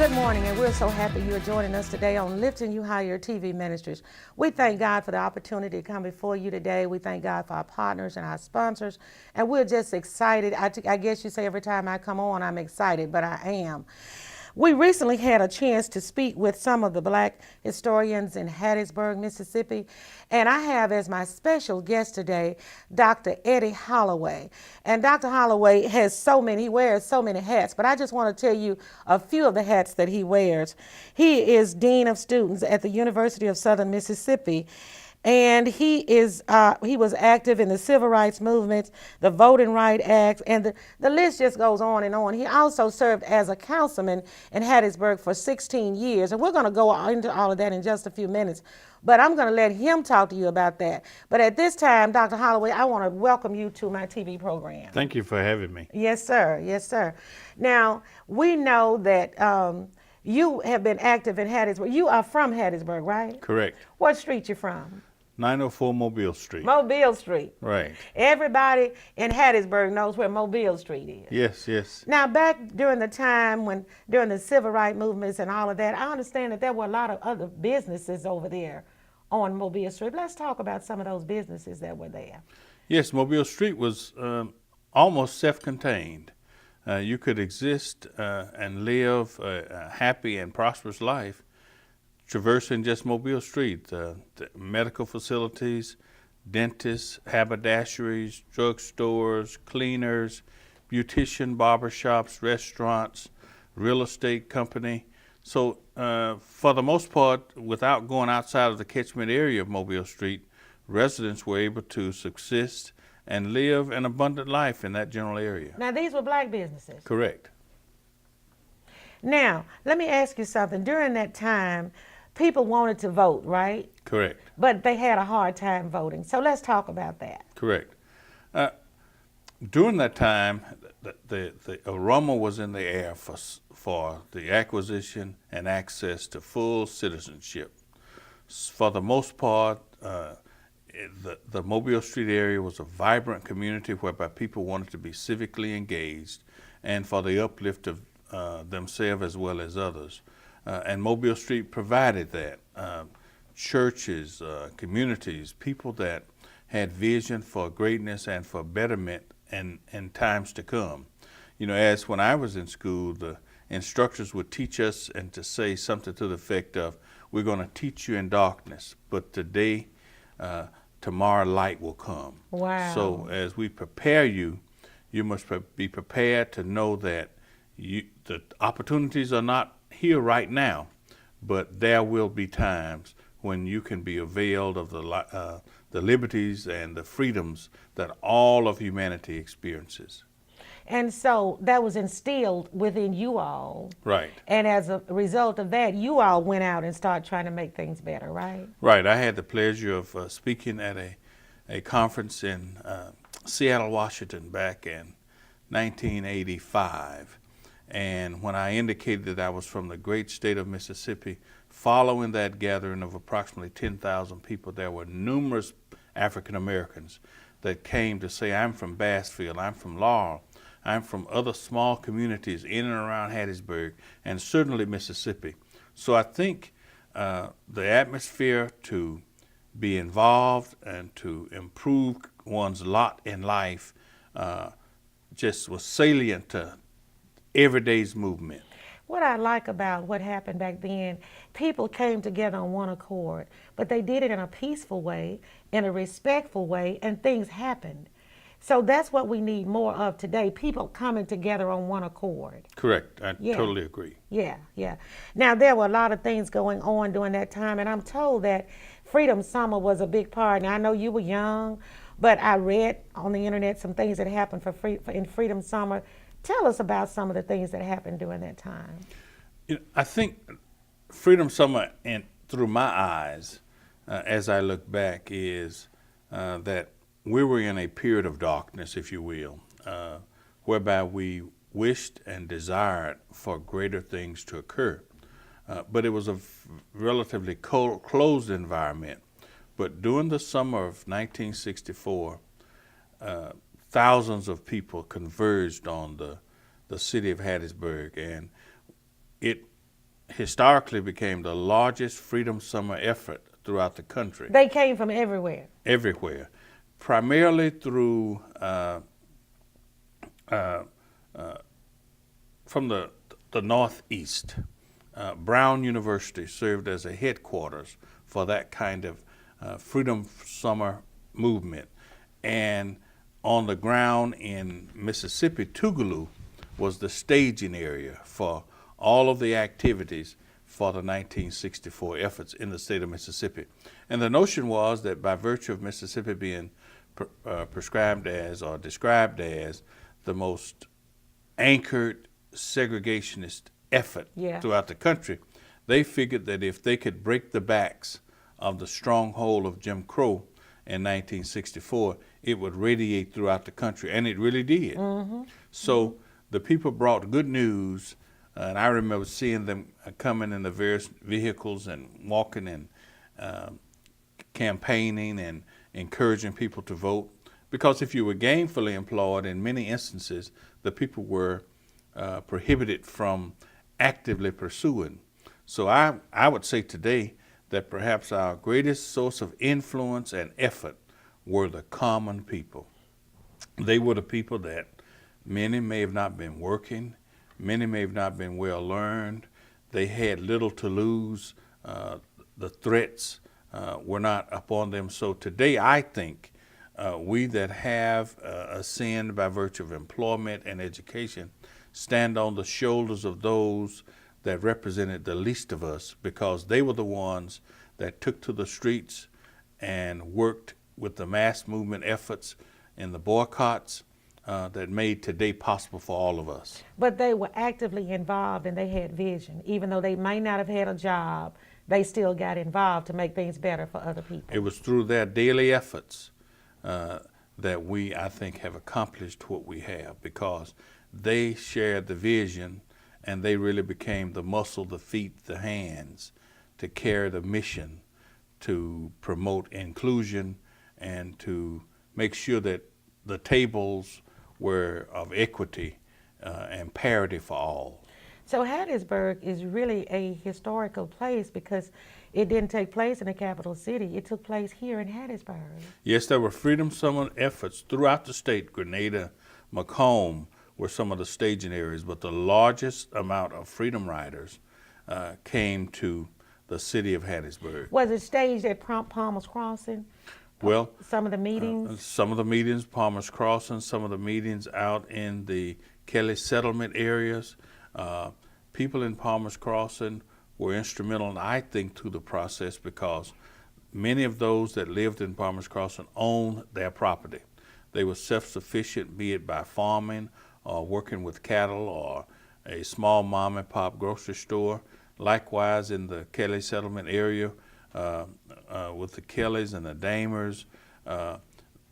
Good morning, and we're so happy you are joining us today on Lifting You Higher TV Ministries. We thank God for the opportunity to come before you today. We thank God for our partners and our sponsors, and we're just excited. I guess you say every time I come on, I'm excited, but I am. We recently had a chance to speak with some of the black historians in Hattiesburg, Mississippi, and I have as my special guest today Dr. Eddie Holloway. And Dr. Holloway he wears so many hats, but I just want to tell you a few of the hats that he wears. He is Dean of Students at the University of Southern Mississippi. And he was active in the civil rights movement, the Voting Rights Act, and the list just goes on and on. He also served as a councilman in Hattiesburg for 16 years, and we're going to go into all of that in just a few minutes. But I'm going to let him talk to you about that. But at this time, Dr. Holloway, I want to welcome you to my TV program. Thank you for having me. Yes, sir. Yes, sir. Now, we know that you have been active in Hattiesburg. You are from Hattiesburg, right? Correct. What street you from? 904 Mobile Street. Mobile Street. Right. Everybody in Hattiesburg knows where Mobile Street is. Yes, yes. Now, back during the time during the civil rights movements and all of that, I understand that there were a lot of other businesses over there on Mobile Street. Let's talk about some of those businesses that were there. Yes, Mobile Street was almost self-contained. You could exist and live a happy and prosperous life traversing just Mobile Street. The medical facilities, dentists, haberdasheries, drugstores, cleaners, beautician, barbershops, restaurants, real estate company. So for the most part, without going outside of the catchment area of Mobile Street, residents were able to subsist and live an abundant life in that general area. Now, these were black businesses. Correct. Now, let me ask you something. During that time, people wanted to vote, right? Correct. But they had a hard time voting. So let's talk about that. Correct. During that time, the aroma was in the air for the acquisition and access to full citizenship. For the most part, the Mobile Street area was a vibrant community whereby people wanted to be civically engaged and for the uplift of themselves as well as others. And Mobile Street provided that. Churches, communities, people that had vision for greatness and for betterment in times to come. You know, as when I was in school, the instructors would teach us and to say something to the effect of, we're going to teach you in darkness, but today, tomorrow light will come. Wow. So as we prepare you, you must be prepared to know that the opportunities are not here right now, but there will be times when you can be availed of the liberties and the freedoms that all of humanity experiences. And so that was instilled within you all. Right. And as a result of that, you all went out and started trying to make things better, right? Right. I had the pleasure of speaking at a conference in Seattle, Washington back in 1985. And when I indicated that I was from the great state of Mississippi, following that gathering of approximately 10,000 people, there were numerous African Americans that came to say, I'm from Bassfield, I'm from Laurel, I'm from other small communities in and around Hattiesburg, and certainly Mississippi. So I think the atmosphere to be involved and to improve one's lot in life just was salient to everyday's movement. What I like about what happened back then, people came together on one accord, but they did it in a peaceful way, in a respectful way, and things happened. So that's what we need more of today, people coming together on one accord. Correct. I totally agree. Yeah, yeah. Now, there were a lot of things going on during that time, and I'm told that Freedom Summer was a big part. Now, I know you were young, but I read on the internet some things that happened in Freedom Summer. Tell us about some of the things that happened during that time. You know, I think Freedom Summer, and through my eyes, as I look back, is that we were in a period of darkness, if you will, whereby we wished and desired for greater things to occur. But it was a relatively closed environment. But during the summer of 1964, thousands of people converged on the city of Hattiesburg, and it historically became the largest Freedom Summer effort throughout the country. They came from everywhere. Everywhere, primarily through from the Northeast. Brown University served as a headquarters for that kind of Freedom Summer movement. And on the ground in Mississippi, Tougaloo was the staging area for all of the activities for the 1964 efforts in the state of Mississippi. And the notion was that by virtue of Mississippi being prescribed as or described as the most anchored segregationist effort throughout the country, they figured that if they could break the backs of the stronghold of Jim Crow in 1964, it would radiate throughout the country, and it really did. So the people brought good news, and I remember seeing them coming in the various vehicles and walking and campaigning and encouraging people to vote. Because if you were gainfully employed, in many instances, the people were prohibited from actively pursuing. So I would say today that perhaps our greatest source of influence and effort were the common people. They were the people that many may have not been working, many may have not been well learned, they had little to lose, the threats were not upon them. So today I think we that have ascended by virtue of employment and education stand on the shoulders of those that represented the least of us, because they were the ones that took to the streets and worked with the mass movement efforts and the boycotts that made today possible for all of us. But they were actively involved and they had vision. Even though they might not have had a job, they still got involved to make things better for other people. It was through their daily efforts that we, I think, have accomplished what we have, because they shared the vision and they really became the muscle, the feet, the hands to carry the mission to promote inclusion and to make sure that the tables were of equity and parity for all. So Hattiesburg is really a historical place because it didn't take place in the capital city. It took place here in Hattiesburg. Yes, there were Freedom Summer efforts throughout the state. Grenada, Macomb were some of the staging areas, but the largest amount of freedom riders came to the city of Hattiesburg. Was it staged at Palmer's Crossing? Well, some of the meetings? Some of the meetings, Palmer's Crossing, some of the meetings out in the Kelly settlement areas. People in Palmer's Crossing were instrumental, I think, to the process, because many of those that lived in Palmer's Crossing owned their property. They were self-sufficient, be it by farming or working with cattle or a small mom and pop grocery store. Likewise, in the Kelly settlement area, with the Kellys and the Damers,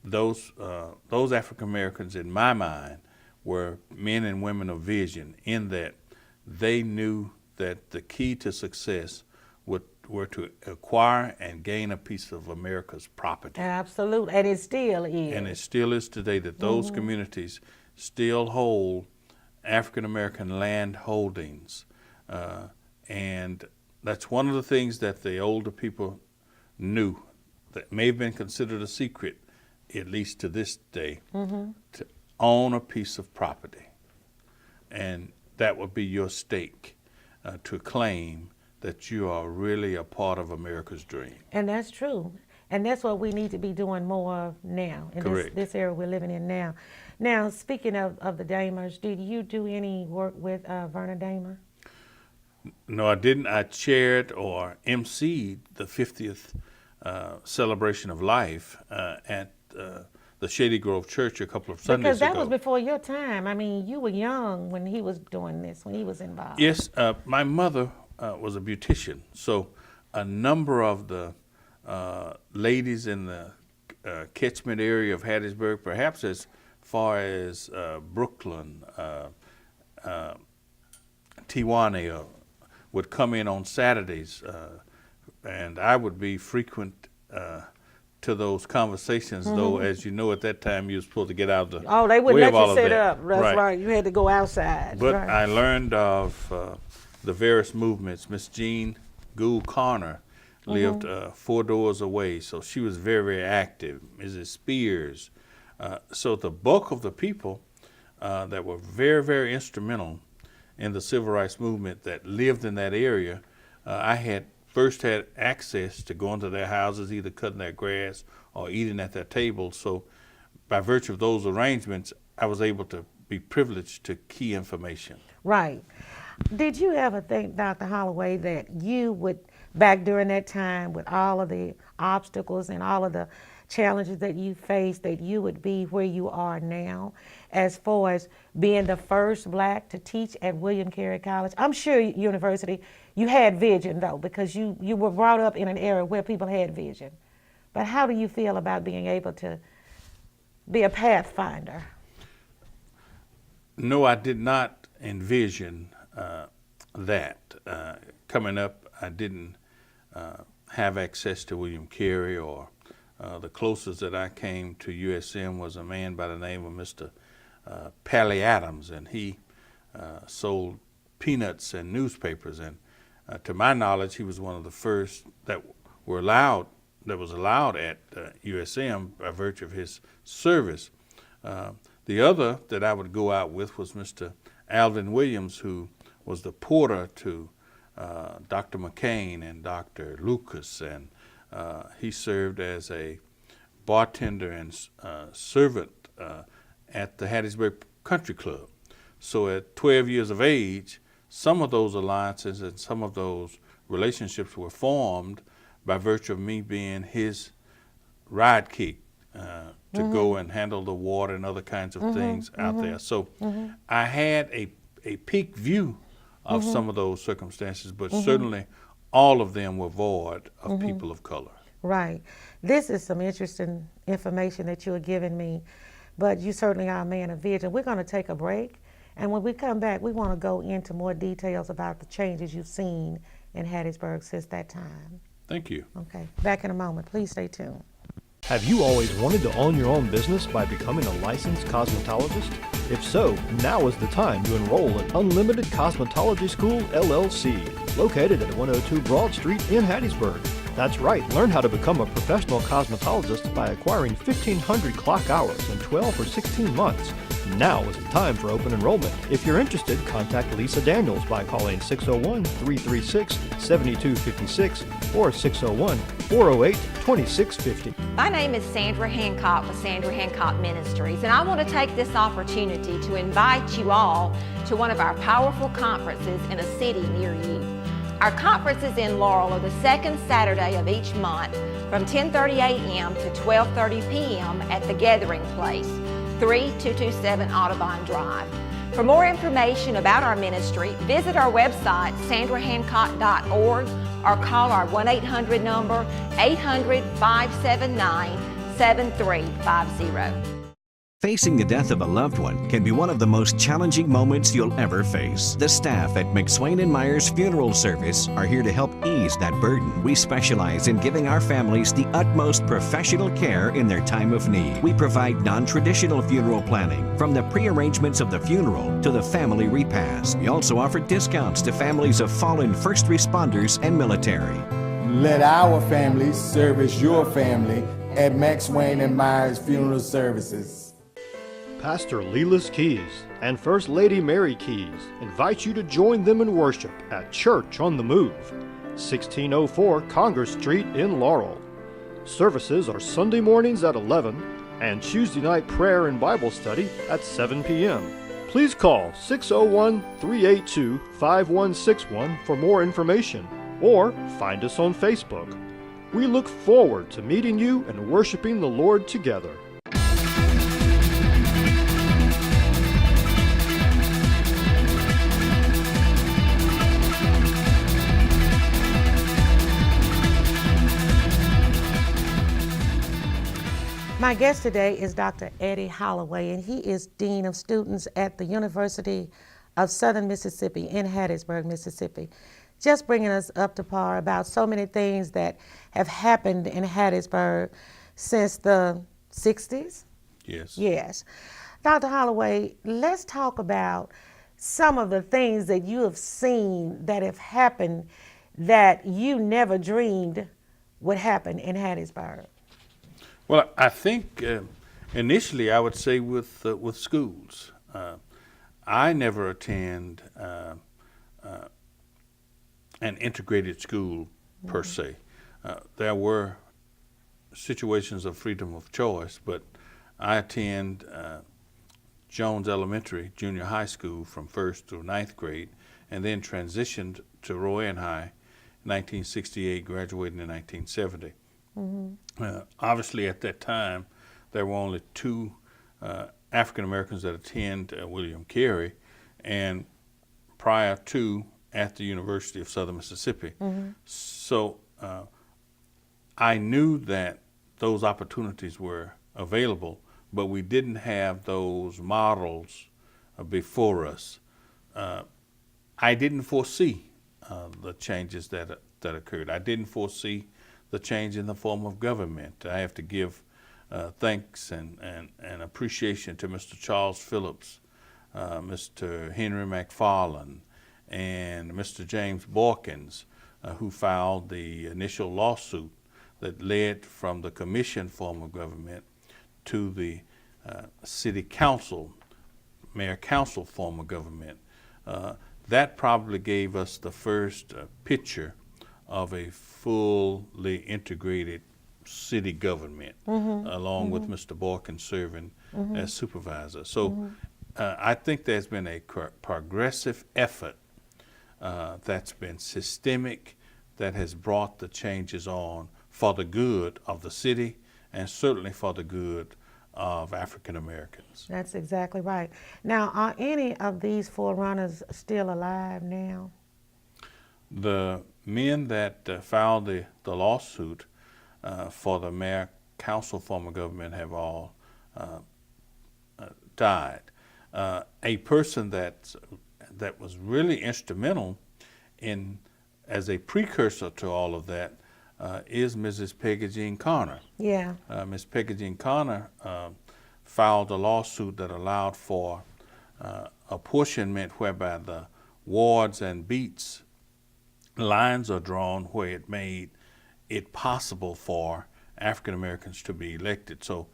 those African Americans, in my mind, were men and women of vision, in that they knew that the key to success were to acquire and gain a piece of America's property. Absolutely, and it still is. And it still is today, that those communities still hold African American land holdings. And that's one of the things that the older people knew that may have been considered a secret, at least to this day, to own a piece of property. And that would be your stake, to claim that you are really a part of America's dream. And that's true. And that's what we need to be doing more of now, in this era we're living in now. Now, speaking of the Damers, did you do any work with Verna Damer? No, I didn't. I chaired or emceed the 50th celebration of life at the Shady Grove Church a couple of Sundays ago. Because that was before your time. I mean, you were young when he was doing this, when he was involved. Yes, my mother was a beautician, so a number of the ladies in the catchment area of Hattiesburg, perhaps as far as Brooklyn, Tijuana, would come in on Saturdays, and I would be frequent to those conversations, though, as you know, at that time you were supposed to get out of the they wouldn't way let of all you of sit that. up. That's right. You had to go outside. But right. I learned of the various movements. Miss Jean Gould Carner lived 4 doors away, so she was very, very active. Mrs. Spears. So the bulk of the people that were very, very instrumental in the civil rights movement that lived in that area, I had access to going to their houses, either cutting their grass or eating at their tables. So by virtue of those arrangements, I was able to be privileged to key information. Right. Did you ever think, Dr. Holloway, that you would, back during that time with all of the obstacles and all of the challenges that you faced, that you would be where you are now as far as being the first black to teach at William Carey College? I'm sure university, you had vision though, because you were brought up in an era where people had vision. But how do you feel about being able to be a pathfinder? No, I did not envision that. Coming up, I didn't have access to William Carey, or the closest that I came to USM was a man by the name of Mr. Pally Adams, and he sold peanuts and newspapers. And to my knowledge, he was one of the first that was allowed at USM by virtue of his service. The other that I would go out with was Mr. Alvin Williams, who was the porter to Dr. McCain and Dr. Lucas, and he served as a bartender and servant at the Hattiesburg Country Club. So at 12 years of age, some of those alliances and some of those relationships were formed by virtue of me being his ride kick to go and handle the water and other kinds of things out there. So I had a peak view of some of those circumstances, but certainly all of them were void of people of color. Right. This is some interesting information that you are giving me, but you certainly are a man of vision. We're going to take a break, and when we come back, we want to go into more details about the changes you've seen in Hattiesburg since that time. Thank you. Okay. Back in a moment. Please stay tuned. Have you always wanted to own your own business by becoming a licensed cosmetologist? If so, now is the time to enroll at Unlimited Cosmetology School, LLC, located at 102 Broad Street in Hattiesburg. That's right, learn how to become a professional cosmetologist by acquiring 1,500 clock hours in 12 or 16 months. Now is the time for open enrollment. If you're interested, contact Lisa Daniels by calling 601-336-7256 or 601-408-2650. My name is Sandra Hancock with Sandra Hancock Ministries, and I want to take this opportunity to invite you all to one of our powerful conferences in a city near you. Our conferences in Laurel are the second Saturday of each month from 10:30 a.m. to 12:30 p.m. at the Gathering Place, 3227 Audubon Drive. For more information about our ministry, visit our website, sandrahancock.org, or call our 1-800 number, 800-579-7350. Facing the death of a loved one can be one of the most challenging moments you'll ever face. The staff at McSwain & Myers Funeral Service are here to help ease that burden. We specialize in giving our families the utmost professional care in their time of need. We provide non-traditional funeral planning, from the pre-arrangements of the funeral to the family repast. We also offer discounts to families of fallen first responders and military. Let our family service your family at McSwain & Myers Funeral Services. Pastor Lelis Keys and First Lady Mary Keys invite you to join them in worship at Church on the Move, 1604 Congress Street in Laurel. Services are Sunday mornings at 11 and Tuesday night prayer and Bible study at 7 p.m. Please call 601-382-5161 for more information, or find us on Facebook. We look forward to meeting you and worshiping the Lord together. My guest today is Dr. Eddie Holloway, and he is Dean of Students at the University of Southern Mississippi in Hattiesburg, Mississippi. Just bringing us up to par about so many things that have happened in Hattiesburg since the 60s? Yes. Yes. Dr. Holloway, let's talk about some of the things that you have seen that have happened that you never dreamed would happen in Hattiesburg? Well, I think initially I would say with schools. I never attend an integrated school per se. There were situations of freedom of choice, but I attend Jones Elementary Junior High School from 1st through 9th grade, and then transitioned to Rowan High in 1968, graduating in 1970. Obviously, at that time, there were only two African Americans that attend William Carey, and prior to at the University of Southern Mississippi. So I knew that those opportunities were available, but we didn't have those models before us. I didn't foresee the changes that occurred. I didn't foresee the change in the form of government. I have to give thanks and appreciation to Mr. Charles Phillips, Mr. Henry McFarland, and Mr. James Borkins, who filed the initial lawsuit that led from the commission form of government to the city council, mayor council form of government. That probably gave us the first picture of a fully integrated city government, along with Mr. Borkins serving as supervisor. So I think there's been a progressive effort that's been systemic, that has brought the changes on for the good of the city and certainly for the good of African Americans. That's exactly right. Now, are any of these forerunners still alive now? The men that filed the lawsuit for the mayor council form of government have all died. A person that was really instrumental in as a precursor to all of that is Mrs. Peggy Jean Connor. Yeah. Ms. Peggy Jean Connor filed a lawsuit that allowed for apportionment whereby the wards and beats lines are drawn where it made it possible for African Americans to be elected. So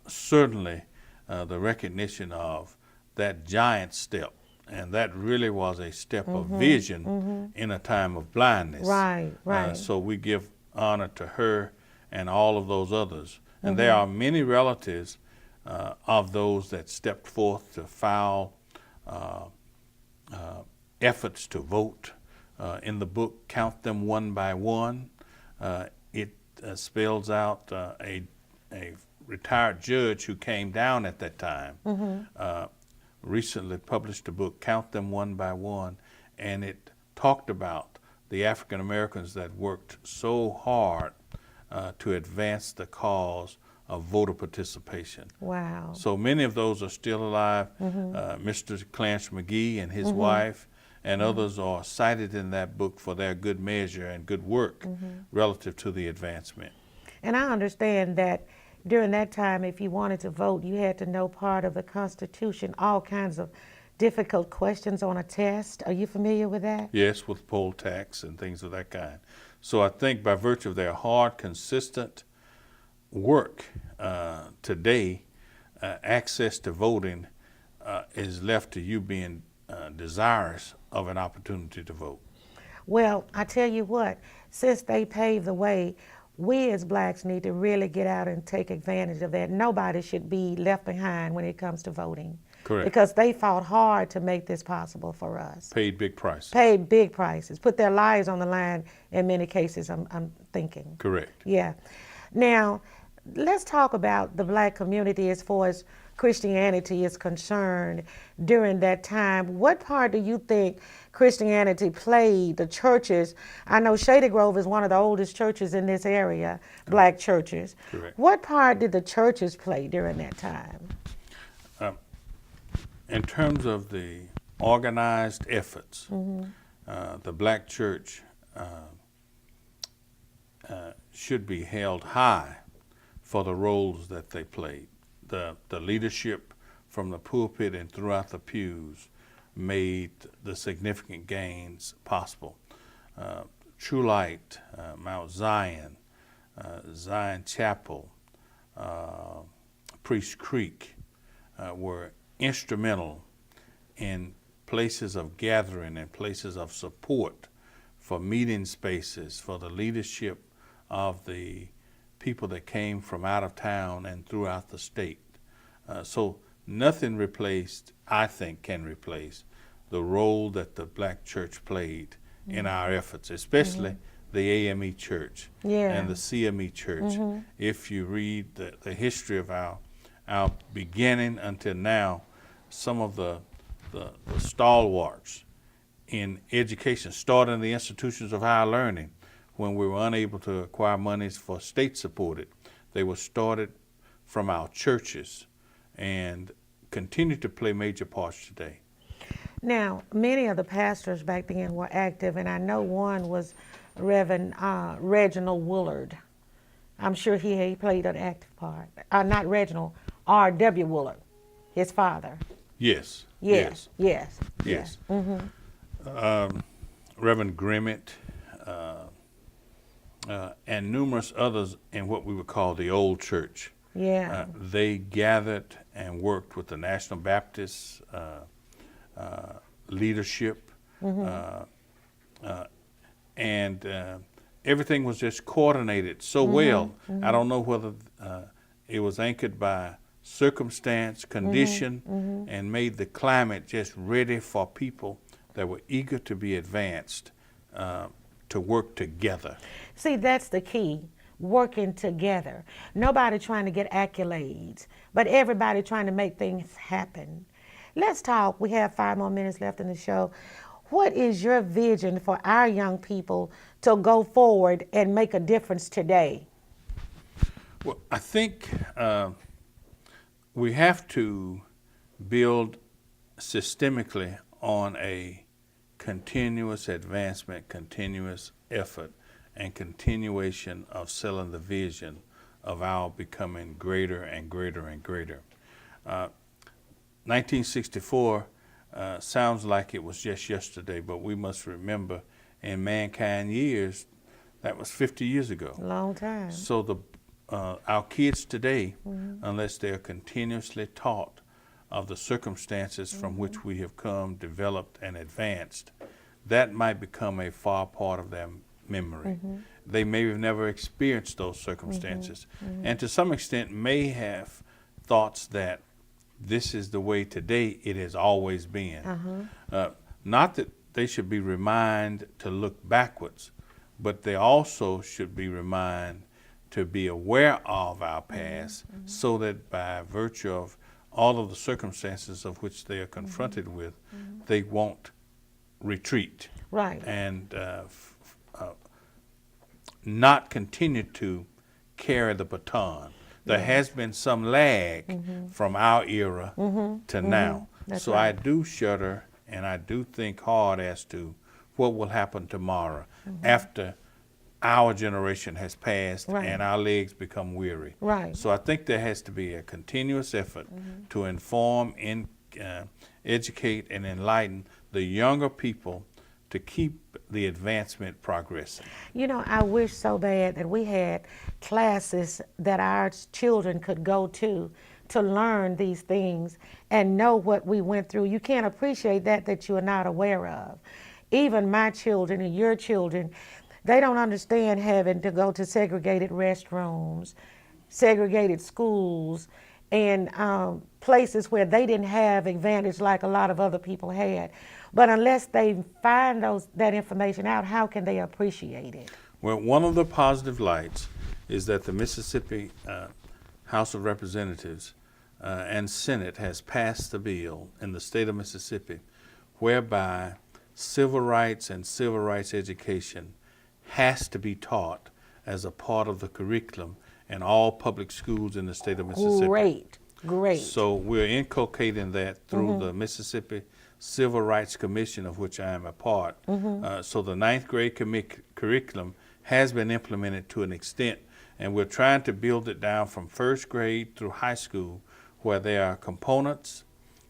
certainly the recognition of that giant step, and that really was a step of vision in a time of blindness. Right, right. So we give honor to her and all of those others. And there are many relatives of those that stepped forth to file efforts to vote. In the book, Count Them One by One, it spells out a retired judge who came down at that time, recently published a book, Count Them One by One, and it talked about the African Americans that worked so hard to advance the cause of voter participation. Wow. So many of those are still alive. Mr. Clarence McGee and his wife and others are cited in that book for their good measure and good work relative to the advancement. And I understand that during that time, if you wanted to vote, you had to know part of the Constitution, all kinds of difficult questions on a test. Are you familiar with that? Yes, with poll tax and things of that kind. So I think by virtue of their hard, consistent work today, access to voting is left to you being desirous of an opportunity to vote. Well, I tell you what, since they paved the way, we as blacks need to really get out and take advantage of that. Nobody should be left behind when it comes to voting. Correct. Because they fought hard to make this possible for us. Paid big prices. Paid big prices, put their lives on the line in many cases, I'm thinking. Correct. Yeah. Now, let's talk about the black community as far as Christianity is concerned during that time. What part do you think Christianity played, the churches? I know Shady Grove is one of the oldest churches in this area, black churches. Correct. What part did the churches play during that time? In terms of the organized efforts, the black church should be held high for the roles that they played. The leadership from the pulpit and throughout the pews made the significant gains possible. True Light, Mount Zion, Zion Chapel, Priest Creek were instrumental in places of gathering and places of support for meeting spaces for the leadership of the people that came from out of town and throughout the state. So nothing replaced, I think, can replace the role that the black church played in our efforts, especially the AME church and the CME church. If you read the history of our beginning until now, some of the stalwarts in education started in the institutions of higher learning when we were unable to acquire monies for state supported. They were started from our churches and continue to play major parts today. Now, many of the pastors back then were active, and I know one was Reverend Reginald Woolard. I'm sure he played an active part. Not Reginald, R.W. Woolard, his father. Yes. Yes. Reverend Grimmett and numerous others in what we would call the old church. Yeah. They gathered and worked with the National Baptist leadership, and everything was just coordinated so well. I don't know whether it was anchored by circumstance, condition, and made the climate just ready for people that were eager to be advanced, to work together. See, that's the key, working together. Nobody trying to get accolades, but everybody trying to make things happen. Let's talk. We have 5 more minutes left in the show. What is your vision for our young people to go forward and make a difference today? Well, I think we have to build systemically on a continuous advancement, continuous effort, and continuation of selling the vision of our becoming greater and greater and greater. 1964 sounds like it was just yesterday, but we must remember in mankind years, that was 50 years ago. Long time. So our kids today, unless they are continuously taught of the circumstances from which we have come, developed, and advanced, that might become a far part of their memory. They may have never experienced those circumstances, and to some extent may have thoughts that this is the way today it has always been. Not that they should be reminded to look backwards, but they also should be reminded to be aware of our past, so that by virtue of all of the circumstances of which they are confronted with, they won't retreat. Right. And not continue to carry the baton. There has been some lag from our era to now. That's so right. I do shudder and I do think hard as to what will happen tomorrow after our generation has passed and our legs become weary. Right. So I think there has to be a continuous effort to inform, educate, and enlighten the younger people to keep the advancement progressing. You know, I wish so bad that we had classes that our children could go to learn these things and know what we went through. You can't appreciate that you are not aware of. Even my children and your children, they don't understand having to go to segregated restrooms, segregated schools, and places where they didn't have advantage like a lot of other people had. But unless they find that information out, how can they appreciate it? Well, one of the positive lights is that the Mississippi House of Representatives and Senate has passed a bill in the state of Mississippi whereby civil rights and civil rights education has to be taught as a part of the curriculum in all public schools in the state of Mississippi. Great. So we're inculcating that through the Mississippi Civil Rights Commission, of which I am a part. So the 9th grade curriculum has been implemented to an extent, and we're trying to build it down from 1st grade through high school, where there are components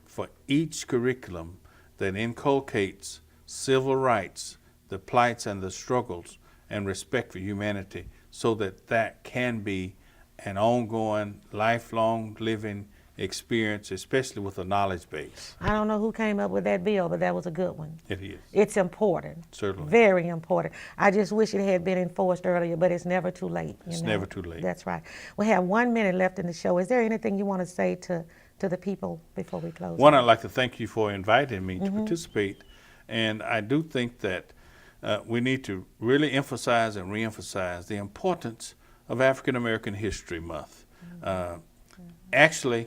for each curriculum that inculcates civil rights, the plights and the struggles, and respect for humanity, so that that can be an ongoing, lifelong living experience, especially with a knowledge base. I don't know who came up with that bill, but that was a good one. It is. It's important. Certainly. Very important. I just wish it had been enforced earlier, but it's never too late. It's never too late. That's right. We have 1 minute left in the show. Is there anything you want to say to the people before we close? One, I'd like to thank you for inviting me to participate. And I do think that we need to really emphasize and reemphasize the importance of African American History Month. Actually,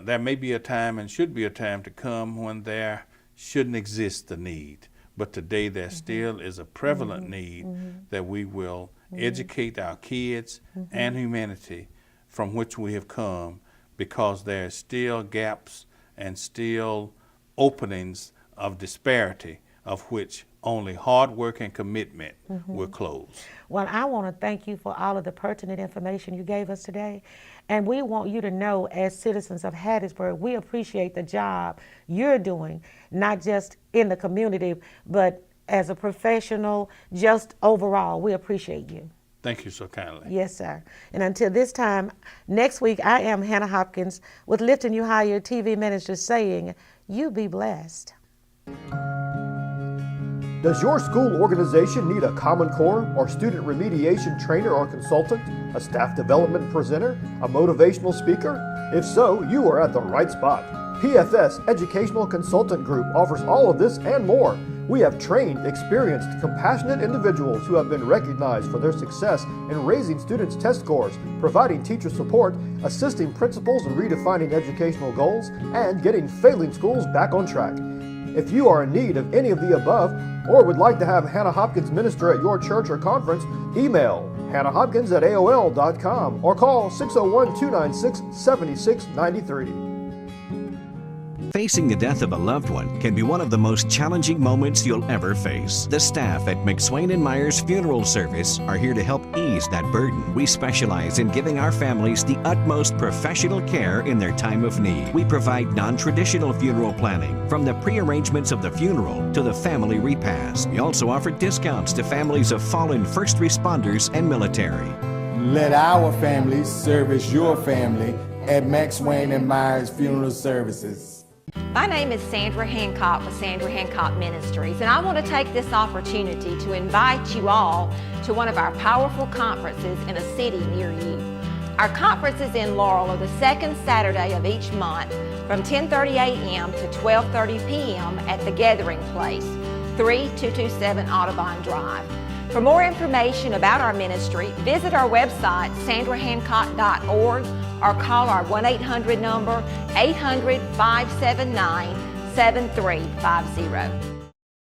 there may be a time and should be a time to come when there shouldn't exist the need. But today there still is a prevalent need that we will educate our kids and humanity from which we have come, because there are still gaps and still openings of disparity of which only hard work and commitment will close. Well, I want to thank you for all of the pertinent information you gave us today. And we want you to know, as citizens of Hattiesburg, we appreciate the job you're doing, not just in the community, but as a professional, just overall. We appreciate you. Thank you so kindly. Yes, sir. And until this time, next week, I am Hannah Hopkins with Lifting You Higher TV Ministers saying, you be blessed. Does your school organization need a Common Core or student remediation trainer or consultant, a staff development presenter, a motivational speaker? If so, you are at the right spot. PFS Educational Consultant Group offers all of this and more. We have trained, experienced, compassionate individuals who have been recognized for their success in raising students' test scores, providing teacher support, assisting principals in redefining educational goals, and getting failing schools back on track. If you are in need of any of the above, or would like to have Hannah Hopkins minister at your church or conference, email hannahhopkins@aol.com or call 601-296-7693. Facing the death of a loved one can be one of the most challenging moments you'll ever face. The staff at McSwain & Myers Funeral Service are here to help ease that burden. We specialize in giving our families the utmost professional care in their time of need. We provide non-traditional funeral planning, from the pre-arrangements of the funeral to the family repast. We also offer discounts to families of fallen first responders and military. Let our family service your family at McSwain & Myers Funeral Services. My name is Sandra Hancock with Sandra Hancock Ministries, and I want to take this opportunity to invite you all to one of our powerful conferences in a city near you. Our conferences in Laurel are the second Saturday of each month from 10:30 a.m. to 12:30 p.m. at the Gathering Place, 3227 Audubon Drive. For more information about our ministry, visit our website, sandrahancock.org, or call our 1-800 number, 800-579-7350.